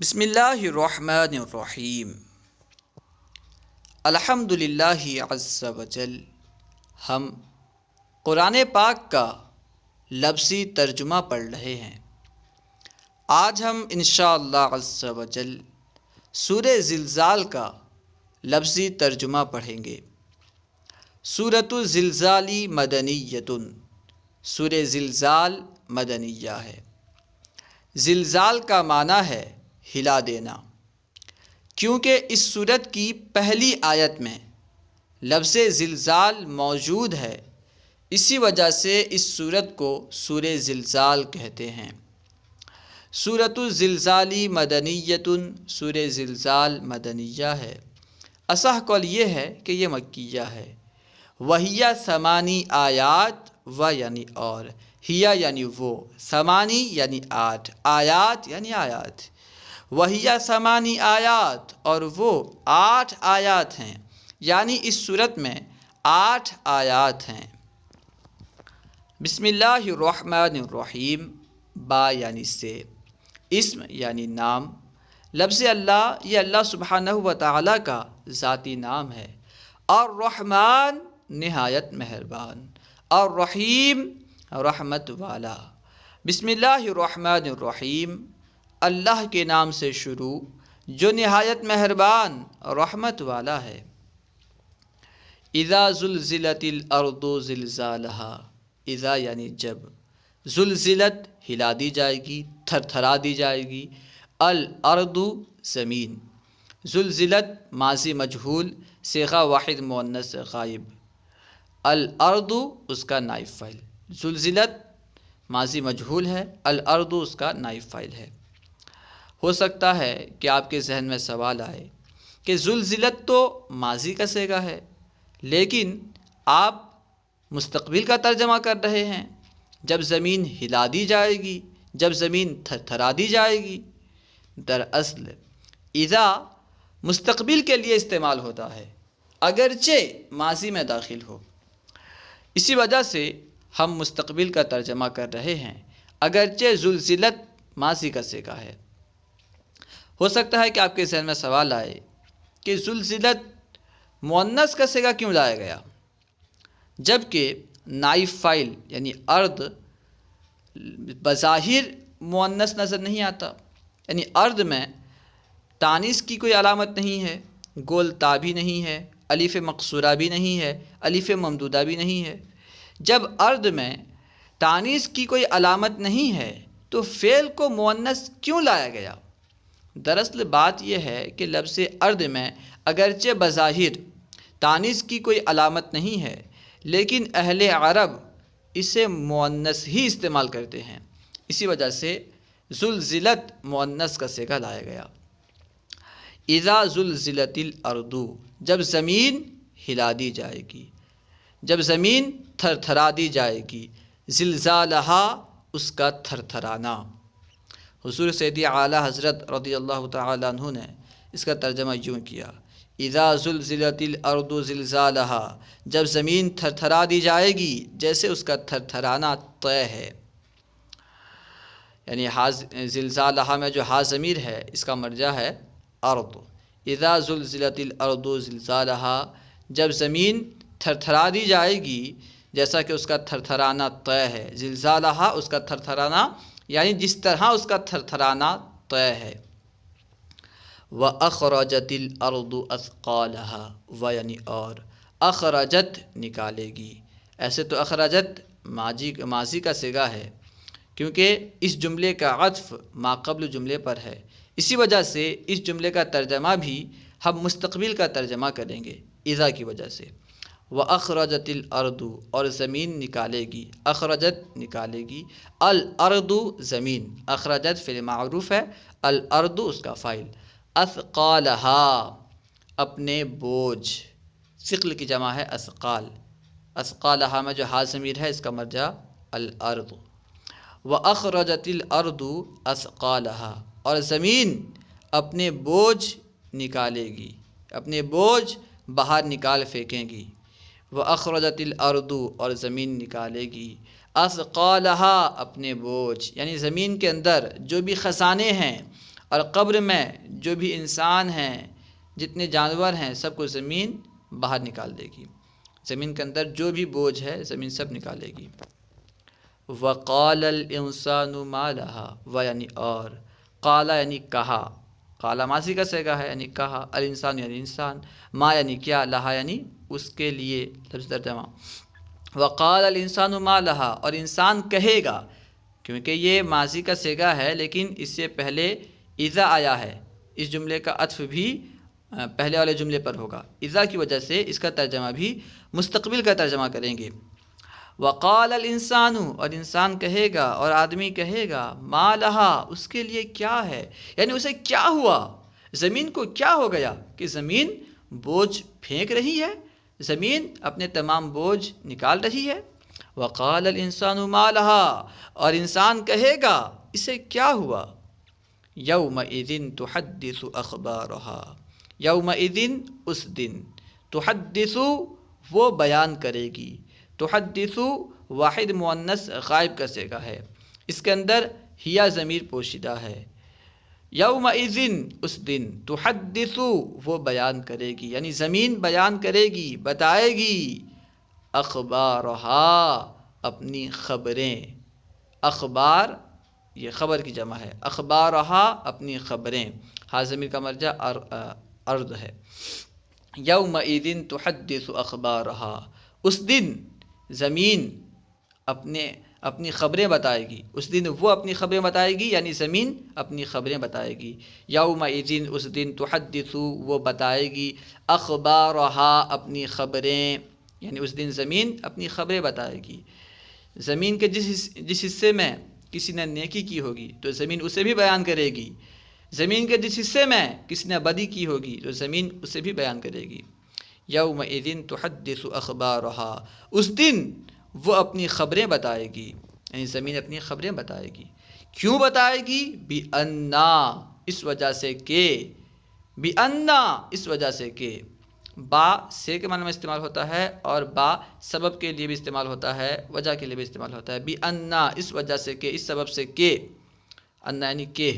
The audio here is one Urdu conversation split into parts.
بسم اللہ الرحمن الرحیم۔ الحمد للہ عز وجل۔ ہم قرآن پاک کا لفظی ترجمہ پڑھ رہے ہیں۔ آج ہم انشاءاللہ عز وجل سورہ زلزال کا لفظی ترجمہ پڑھیں گے۔ سورۃ الزلزال مدنیۃ، سورہ زلزال مدنیہ ہے۔ زلزال کا معنی ہے ہلا دینا، کیونکہ اس سورت کی پہلی آیت میں لفظ زلزال موجود ہے، اسی وجہ سے اس سورت کو سورہ زلزال کہتے ہیں۔ سورۃ الزلزال مدنیۃ، سورہ زلزال مدنیہ ہے۔ اصح قول یہ ہے کہ یہ مکیہ ہے۔ وہیہ ثمانی آیات، و یعنی اور، ہیا یعنی وہ، ثمانی یعنی 8، آیات یعنی آیات۔ وہیہ ثمانی آیات، اور وہ 8 آیات ہیں، یعنی اس صورت میں 8 آیات ہیں۔ بسم اللہ الرحمن الرحیم، با یعنی سے، اسم یعنی نام۔ لفظ اللہ یہ اللہ سبحانہ و تعالیٰ کا ذاتی نام ہے۔ الرحمن نہایت مہربان، الرحیم رحمت والا۔ بسم اللہ الرحمن الرحیم، اللہ کے نام سے شروع جو نہایت مہربان رحمت والا ہے۔ اذا زلزلت الارض زلزالہا، اذا یعنی جب، زلزلت ہلا دی جائے گی، تھر تھرا دی جائے گی، الارض زمین، زلزلت ماضی مجہول صیغہ واحد مؤنث غائب، الارض اس کا نائب فاعل، زلزلت ماضی مجہول ہے، الارض اس کا نائب فاعل ہے۔ ہو سکتا ہے کہ آپ کے ذہن میں سوال آئے کہ زلزلت تو ماضی کا صیغہ ہے، لیکن آپ مستقبل کا ترجمہ کر رہے ہیں، جب زمین ہلا دی جائے گی، جب زمین تھر تھرا دی جائے گی۔ دراصل اذا مستقبل کے لیے استعمال ہوتا ہے، اگرچہ ماضی میں داخل ہو، اسی وجہ سے ہم مستقبل کا ترجمہ کر رہے ہیں، اگرچہ زلزلت ماضی کا صیغہ ہے۔ ہو سکتا ہے کہ آپ کے ذہن میں سوال آئے کہ زلزلت مؤنث کا صیغہ کیوں لایا گیا، جبکہ نائب فاعل یعنی ارض بظاہر مؤنث نظر نہیں آتا، یعنی ارض میں تانیث کی کوئی علامت نہیں ہے، گول تا بھی نہیں ہے، الف مقصورہ بھی نہیں ہے، الف ممدودہ بھی نہیں ہے۔ جب ارض میں تانیث کی کوئی علامت نہیں ہے تو فعل کو مؤنث کیوں لایا گیا؟ دراصل بات یہ ہے کہ لفظ ارض میں اگرچہ بظاہر تانیث کی کوئی علامت نہیں ہے، لیکن اہل عرب اسے مؤنث ہی استعمال کرتے ہیں، اسی وجہ سے زلزلت مؤنث کا صیغہ لایا گیا۔ اذا زلزلت الارض، جب زمین ہلا دی جائے گی، جب زمین تھر تھرا دی جائے گی، زلزالہا اس کا تھر تھرانا۔ حضور سیدی اعلیٰ حضرت رضی اللہ تعالیٰ عنہ نے اس کا ترجمہ یوں کیا، اذا زلزلت الارض زلزالہا، جب زمین تھر تھرا دی جائے گی، جیسے اس کا تھر تھرانا طے ہے، یعنی زلزالہا میں جو ہا ضمیر ہے اس کا مرجع ہے ارض۔ اذا زلزلت الارض زلزالہا، جب زمین تھر تھرا دی جائے گی جیسا کہ اس کا تھر تھرانا طے ہے، زلزالہا اس کا تھر تھرانا یعنی جس طرح اس کا تھر تھرانا طے ہے۔ وَأَخْرَجَتِ الْأَرْضُ أَثْقَالَهَا، و یعنی اور، اخرجت نکالے گی۔ ایسے تو اخرجت ماضی کا صیغہ ہے، کیونکہ اس جملے کا عطف ما قبل جملے پر ہے، اسی وجہ سے اس جملے کا ترجمہ بھی ہم مستقبل کا ترجمہ کریں گے اذا کی وجہ سے۔ وَأَخْرَجَتِ الْأَرْضُ، اور زمین نکالے گی، اخرجت نکالے گی، الارض زمین، اخرجت فعل معروف ہے، الارض اس کا فاعل، اثقالہا اپنے بوجھ، ثقل کی جمع ہے اثقال، اثقالہا میں جو ہا ضمیر ہے اس کا مرجع الارض۔ وَأَخْرَجَتِ الْأَرْضُ أَثْقَالَهَا، اور زمین اپنے بوجھ نکالے گی، اپنے بوجھ باہر نکال پھینکیں گی۔ وَأَخْرَجَتِ الْأَرْضُ، اور زمین نکالے گی، أَثْقَالَهَا اپنے بوجھ، یعنی زمین کے اندر جو بھی خزانے ہیں اور قبر میں جو بھی انسان ہیں، جتنے جانور ہیں، سب کو زمین باہر نکال دے گی۔ زمین کے اندر جو بھی بوجھ ہے زمین سب نکالے گی۔ وقال الانسان ما لها، و یعنی اور، قال یعنی کہا، قال ماضی کا صیغہ ہے یعنی کہا، الانسان یعنی انسان، ما یعنی کیا، لہا یعنی اس کے لیے، لفظ ترجمہ۔ وقال الانسان ما لها، اور انسان کہے گا، کیونکہ یہ ماضی کا صیغہ ہے لیکن اس سے پہلے اذا آیا ہے، اس جملے کا عطف بھی پہلے والے جملے پر ہوگا، اذا کی وجہ سے اس کا ترجمہ بھی مستقبل کا ترجمہ کریں گے۔ وقال الانسان، اور انسان کہے گا اور آدمی کہے گا، ما لہا، اس کے لیے کیا ہے، یعنی اسے کیا ہوا، زمین کو کیا ہو گیا کہ زمین بوجھ پھینک رہی ہے، زمین اپنے تمام بوجھ نکال رہی ہے۔ وقال الانسان ما لہا، اور انسان کہے گا اسے کیا ہوا۔ یومئذ تحدث اخبارها، یومئذ اس دن، تحدث وہ بیان کرے گی، تحدث واحد مؤنث غائب کا صیغہ ہے، اس کے اندر ہیا ضمیر پوشیدہ ہے۔ یومئذ اس دن، تحدث وہ بیان کرے گی، یعنی زمین بیان کرے گی، بتائے گی، اخبارہا اپنی خبریں، اخبار یہ خبر کی جمع ہے، اخبارہا اپنی خبریں، ہا ضمیر کا مرجع ارض ہے۔ یومئذ تحدث اخبارہا، اس دن زمین اپنی خبریں بتائے گی، اس دن وہ اپنی خبریں بتائے گی، یعنی زمین اپنی خبریں بتائے گی۔ یومئذ اس دن، تحدث وہ بتائے گی، اخبارہا اپنی خبریں، یعنی اس دن زمین اپنی خبریں بتائے گی۔ زمین کے جس حصے میں کسی نے نیکی کی ہوگی تو زمین اسے بھی بیان کرے گی، زمین کے جس حصے میں کسی نے بدی کی ہوگی تو زمین اسے بھی بیان کرے گی۔ یومئذ تحدث اخبارہا، اس دن وہ اپنی خبریں بتائے گی، یعنی زمین اپنی خبریں بتائے گی۔ کیوں بتائے گی؟ بِأَنَّا، اس وجہ سے کہ، بِأَنَّا اس وجہ سے کہ، با سے کے معنی میں استعمال ہوتا ہے اور با سبب کے لیے بھی استعمال ہوتا ہے، وجہ کے لیے بھی استعمال ہوتا ہے۔ بِأَنَّا اس وجہ سے کہ، اس سبب سے کہ، انا یعنی کہ،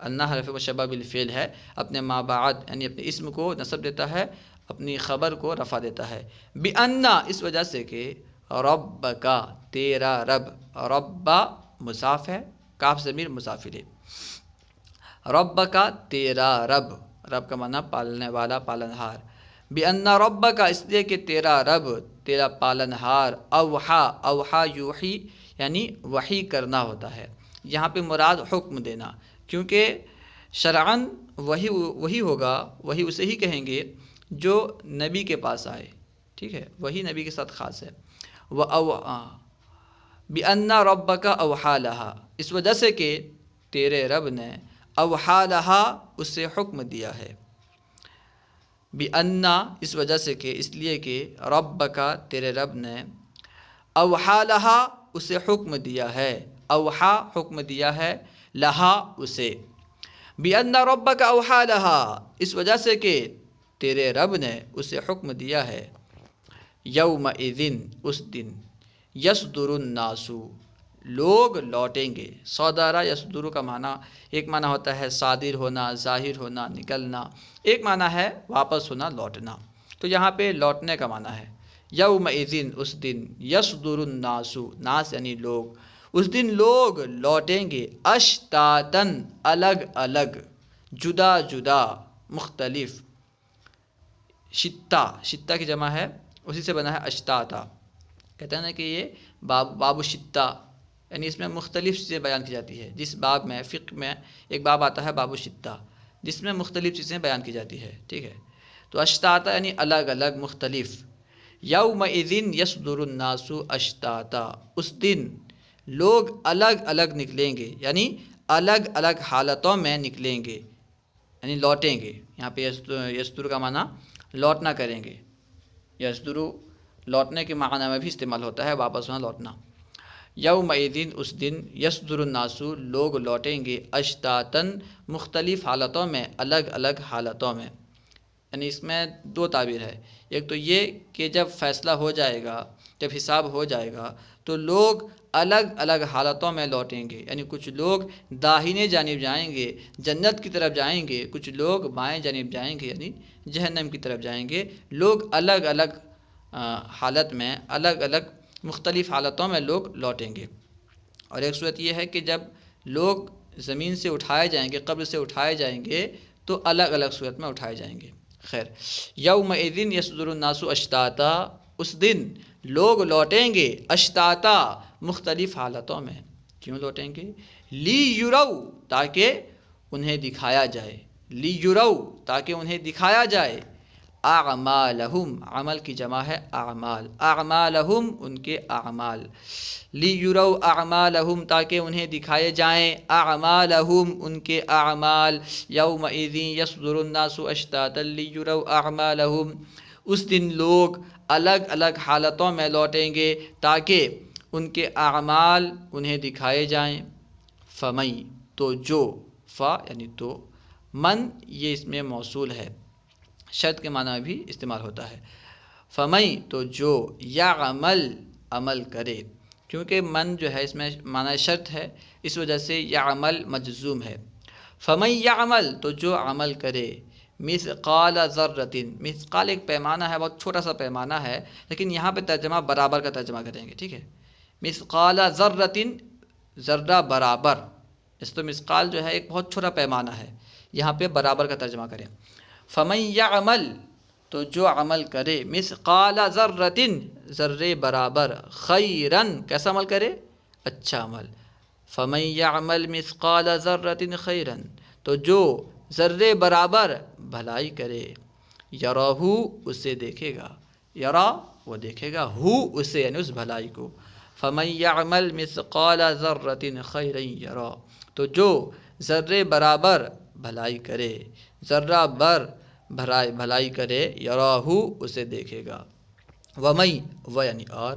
انا حرف مشبہ بالفعل ہے، اپنے ما بعد یعنی اپنے اسم کو نصب دیتا ہے، اپنی خبر کو رفع دیتا ہے۔ بِأَنَّا اس وجہ سے کہ، ربک تیرا رب، رب مضاف ہے، کاف ضمیر مضاف الیہ، ربک تیرا رب، رب کا معنی پالنے والا، پالنہار۔ بِأَنَّ ربک اس لیے کہ تیرا رب، تیرا پالنہار، اوحا، اوحا یوحی یعنی وحی کرنا ہوتا ہے، یہاں پہ مراد حکم دینا، کیونکہ شرعاً وہی ہوگا، وہی اسے ہی کہیں گے جو نبی کے پاس آئے، ٹھیک ہے، وہی نبی کے ساتھ خاص ہے۔ بِأَنَّ رَبَّكَ أَوْحَىٰ لَهَا اس وجہ سے کہ تیرے رب نے، أَوْحَىٰ لَهَا اسے حکم دیا ہے۔ بِأَنَّ اس وجہ سے کہ، اس لیے کہ، رَبَّكَ تیرے رب نے، أَوْحَىٰ لَهَا اسے حکم دیا ہے، أوحا حکم دیا ہے، لہا اسے۔ بِأَنَّ رَبَّكَ أَوْحَىٰ لَهَا اس وجہ سے کہ تیرے رب نے اسے حکم دیا ہے۔ یومئذ اس دن، یصدر الناس لوگ لوٹیں گے، صدر یصدر کا معنی، ایک معنی ہوتا ہے صادر ہونا، ظاہر ہونا، نکلنا، ایک معنی ہے واپس ہونا، لوٹنا، تو یہاں پہ لوٹنے کا معنی ہے۔ یومئذ اس دن، یصدر الناس، ناس یعنی لوگ، اس دن لوگ لوٹیں گے، اشتاتن الگ الگ، جدا جدا، مختلف، شتہ، شتہ کی جمع ہے، اسی سے بنا ہے اشتاتا، کہتے ہیں نا کہ یہ باب الشتہ، یعنی اس میں مختلف چیزیں بیان کی جاتی ہے۔ جس باب میں، فقہ میں ایک باب آتا ہے باب الشتہ، جس میں مختلف چیزیں بیان کی جاتی ہے، ٹھیک ہے، تو اشتاتا یعنی الگ الگ، مختلف۔ یومئذ یصدر الناس اشتاتا اس دن لوگ الگ الگ نکلیں گے، یعنی الگ الگ حالتوں میں نکلیں گے، یعنی لوٹیں گے۔ یہاں پہ یصدر کا معنی لوٹنا کریں گے، یصدر لوٹنے کے معنی میں بھی استعمال ہوتا ہے، واپس ہونا، لوٹنا۔ یومئذ اس دن، یصدر الناس لوگ لوٹیں گے، اشتاتن مختلف حالتوں میں، الگ الگ حالتوں میں، یعنی اس میں دو تعبیر ہے، ایک تو یہ کہ جب فیصلہ ہو جائے گا جب حساب ہو جائے گا تو لوگ الگ الگ حالتوں میں لوٹیں گے، یعنی کچھ لوگ داہنے جانب جائیں گے جنت کی طرف جائیں گے، کچھ لوگ بائیں جانب جائیں گے یعنی جہنم کی طرف جائیں گے۔ لوگ الگ الگ حالت میں، الگ الگ مختلف حالتوں میں لوگ لوٹیں گے۔ اور ایک صورت یہ ہے کہ جب لوگ زمین سے اٹھائے جائیں گے، قبر سے اٹھائے جائیں گے تو الگ الگ صورت میں اٹھائے جائیں گے۔ خیر، یومئذ یصدر الناس اشتاتا، اس دن لوگ لوٹیں گے اشتاتا، مختلف حالتوں میں۔ کیوں لوٹیں گے؟ لی یرو، تاکہ انہیں دکھایا جائے، لی یرو، تاکہ انہیں دکھایا جائے، اعمالہم، عمل کی جمع ہے اعمال، اعمالہم، ان کے اعمال، لی یرو اعمالہم، تاکہ انہیں دکھائے جائیں اعمالہم، ان کے اعمال۔ یومئذ یصدر الناس اشتاتا لی یرو اعمالہم، اس دن لوگ الگ الگ حالتوں میں لوٹیں گے تاکہ ان کے اعمال انہیں دکھائے جائیں۔ فمن، تو جو، فا یعنی تو، من یہ اس میں موصول ہے، شرط کے معنی میں بھی استعمال ہوتا ہے۔ فمن، تو جو، یعمل، عمل کرے، کیونکہ من جو ہے اس میں معنی شرط ہے، اس وجہ سے یعمل مجزوم ہے۔ فمن یعمل، تو جو عمل کرے، مثقال ذرۃ، مثقال ایک پیمانہ ہے، بہت چھوٹا سا پیمانہ ہے، لیکن یہاں پہ ترجمہ برابر کا ترجمہ کریں گے، ٹھیک ہے؟ مثقال ذرۃ، ذرہ برابر، اس تو مثقال جو ہے ایک بہت چھوٹا پیمانہ ہے، یہاں پہ برابر کا ترجمہ کریں۔ فمن یعمل، تو جو عمل کرے، مثقال ذرۃ، ذرے برابر، خیرن، کیسا عمل کرے؟ اچھا عمل۔ فمن یعمل مثقال ذرۃ خیرن، تو جو ذرے برابر بھلائی کرے، یراہ، اسے دیکھے گا، یرا وہ دیکھے گا، ہو اسے یعنی اس بھلائی کو۔ فمن یعمل مثقال ذرۃ خیرا یرا، تو جو ذرے برابر بھلائی کرے، ذرہ بر بھلائی کرے، یراہ، اسے دیکھے گا۔ ومن، و یعنی اور،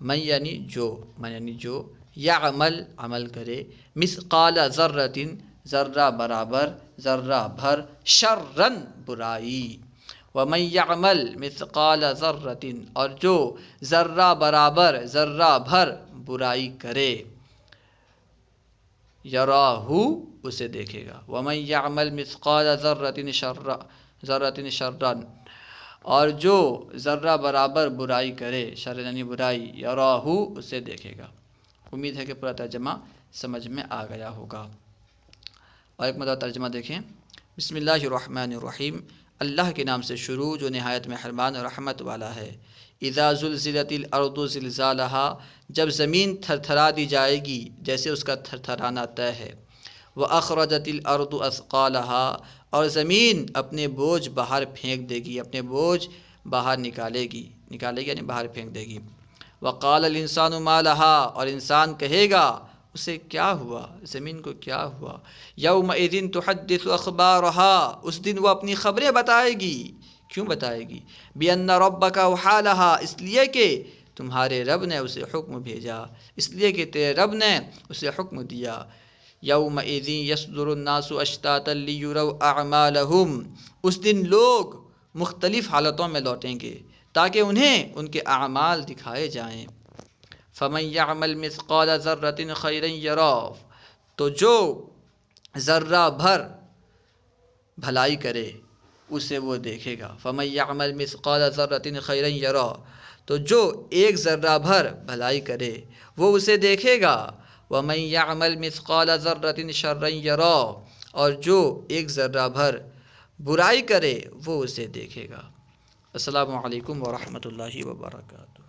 من یعنی جو، من یعنی جو، یعمل، عمل کرے، مثقال ذرۃ، ذرہ برابر، ذرہ بھر، شرًا، برائی۔ ومن یعمل مثقال ذرۃ، اور جو ذرہ برابر، ذرہ بھر برائی کرے، یراہ، اسے دیکھے گا۔ ومن یعمل مثقال ذرۃ شرًا، اور جو ذرہ برابر برائی کرے، شر یعنی برائی، یراہ، اسے دیکھے گا۔ امید ہے کہ پورا ترجمہ سمجھ میں آ گیا ہوگا۔ اور ایک مرتبہ ترجمہ دیکھیں۔ بسم اللہ الرحمن الرحیم، اللہ کے نام سے شروع جو نہایت مہربان اور رحمت والا ہے۔ اذا زلزلت الارض زلزالہا، جب زمین تھر تھرا دی جائے گی جیسے اس کا تھر تھرانا طے ہے۔ واخرجت الارض اثقالہا، اور زمین اپنے بوجھ باہر پھینک دے گی، اپنے بوجھ باہر نکالے گی یعنی باہر پھینک دے گی۔ وقال الانسان ما لہا، اور انسان کہے گا اسے کیا ہوا، زمین کو کیا ہوا۔ یومئذ تحدث اخبارہا، اس دن وہ اپنی خبریں بتائے گی۔ کیوں بتائے گی؟ بِأَنَّ رَبَّكَ أَوْحَىٰ، اس لیے کہ تمہارے رب نے اسے حکم بھیجا، اس لیے کہ تیرے رب نے اسے حکم دیا۔ یومئذ یصدر الناس اشتاتا لیروا اعمالہم، اس دن لوگ مختلف حالتوں میں لوٹیں گے تاکہ انہیں ان کے اعمال دکھائے جائیں۔ فمن یعمل مثقال ذرۃ خیرا یرہ، تو جو ذرہ بھر بھلائی کرے اسے وہ دیکھے گا۔ فمن یعمل مثقال ذرۃ خیرا یرہ، تو جو ایک ذرہ بھر بھلائی کرے وہ اسے دیکھے گا۔ ومن یعمل مثقال ذرۃ شرا یرہ، اور جو ایک ذرہ بھر برائی کرے وہ اسے دیکھے گا۔ السلام علیکم ورحمۃ اللہ وبرکاتہ۔